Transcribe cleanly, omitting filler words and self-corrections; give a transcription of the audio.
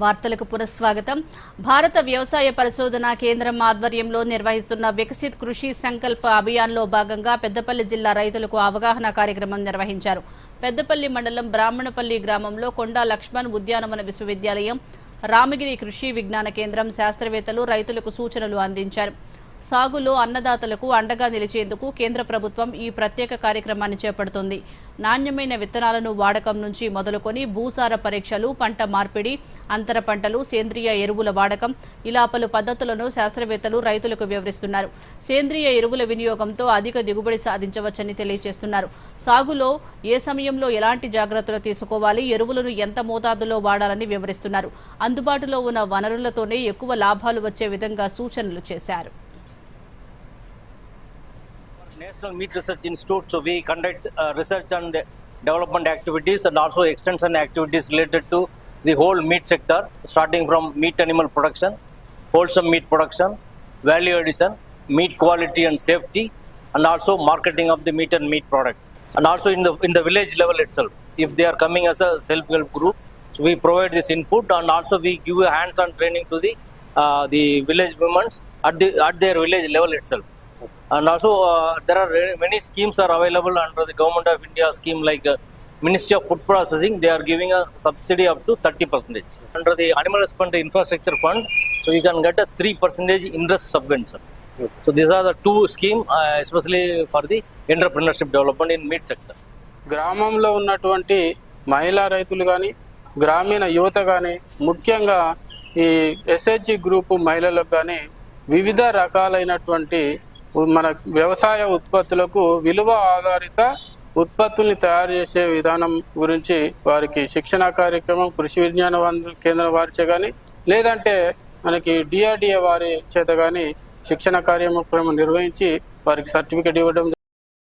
వార్తలకు పునఃస్వాగతం. భారత వ్యవసాయ పరిశోధన కేంద్రం ఆధ్వర్యంలో నిర్వహిస్తున్న వికసిత్ కృషి సంకల్ప అభియాన్లో భాగంగా పెద్దపల్లి జిల్లా రైతులకు అవగాహన కార్యక్రమం నిర్వహించారు. పెద్దపల్లి మండలం బ్రాహ్మణపల్లి గ్రామంలో కొండా లక్ష్మణ్ ఉద్యానవన విశ్వవిద్యాలయం, రామగిరి కృషి విజ్ఞాన కేంద్రం శాస్త్రవేత్తలు రైతులకు సూచనలు అందించారు. సాగులో అన్నదాతలకు అండగా నిలిచేందుకు కేంద్ర ప్రభుత్వం ఈ ప్రత్యేక కార్యక్రమాన్ని చేపడుతోంది. నాణ్యమైన విత్తనాలను వాడకం నుంచి మొదలుకొని భూసార పరీక్షలు, పంట మార్పిడి, అంతర పంటలు, సేంద్రియ ఎరువుల వాడకం ఇలా పలు పద్ధతులను శాస్త్రవేత్తలు రైతులకు వివరిస్తున్నారు. సేంద్రియ ఎరువుల వినియోగంతో అధిక దిగుబడి సాధించవచ్చని తెలియజేస్తున్నారు. సాగులో ఏ సమయంలో ఎలాంటి జాగ్రత్తలు తీసుకోవాలి, ఎరువులను ఎంత మోతాదులో వాడాలని వివరిస్తున్నారు. అందుబాటులో ఉన్న వనరులతోనే ఎక్కువ లాభాలు వచ్చే విధంగా సూచనలు చేశారు. National Meat Research Institute, so we conduct research and development activities and also extension activities related to the whole meat sector, starting from meat animal production, wholesome meat production, value addition, meat quality and safety, and also marketing of the meat and meat product. And also in the village level itself, if they are coming as a self-help group, so we provide this input, and also we give a hands-on training to the village women at their village level itself. And also there are many schemes are available under the Government of India scheme like Ministry of Food Processing. They are giving a subsidy up to 30%. Under the Animal Husbandry Infrastructure Fund, so you can get a 3% interest subvention. So these are the two schemes especially for the entrepreneurship development in meat sector. గ్రామంలో ఉన్నటువంటి మహిళా రైతులు కానీ గ్రామీణ యువత కానీ ముఖ్యంగా ఈ ఎస్హెచ్జి గ్రూపు మహిళలకు కానీ వివిధ రకాలైనటువంటి మన వ్యవసాయ ఉత్పత్తులకు విలువ ఆధారిత ఉత్పత్తుల్ని తయారు చేసే విధానం గురించి వారికి శిక్షణా కార్యక్రమం కృషి విజ్ఞాన కేంద్రం వారిచే కానీ లేదంటే మనకి డిఆర్డిఏ వారి చేత కానీ శిక్షణ కార్యక్రమం నిర్వహించి వారికి సర్టిఫికేట్ ఇవ్వడం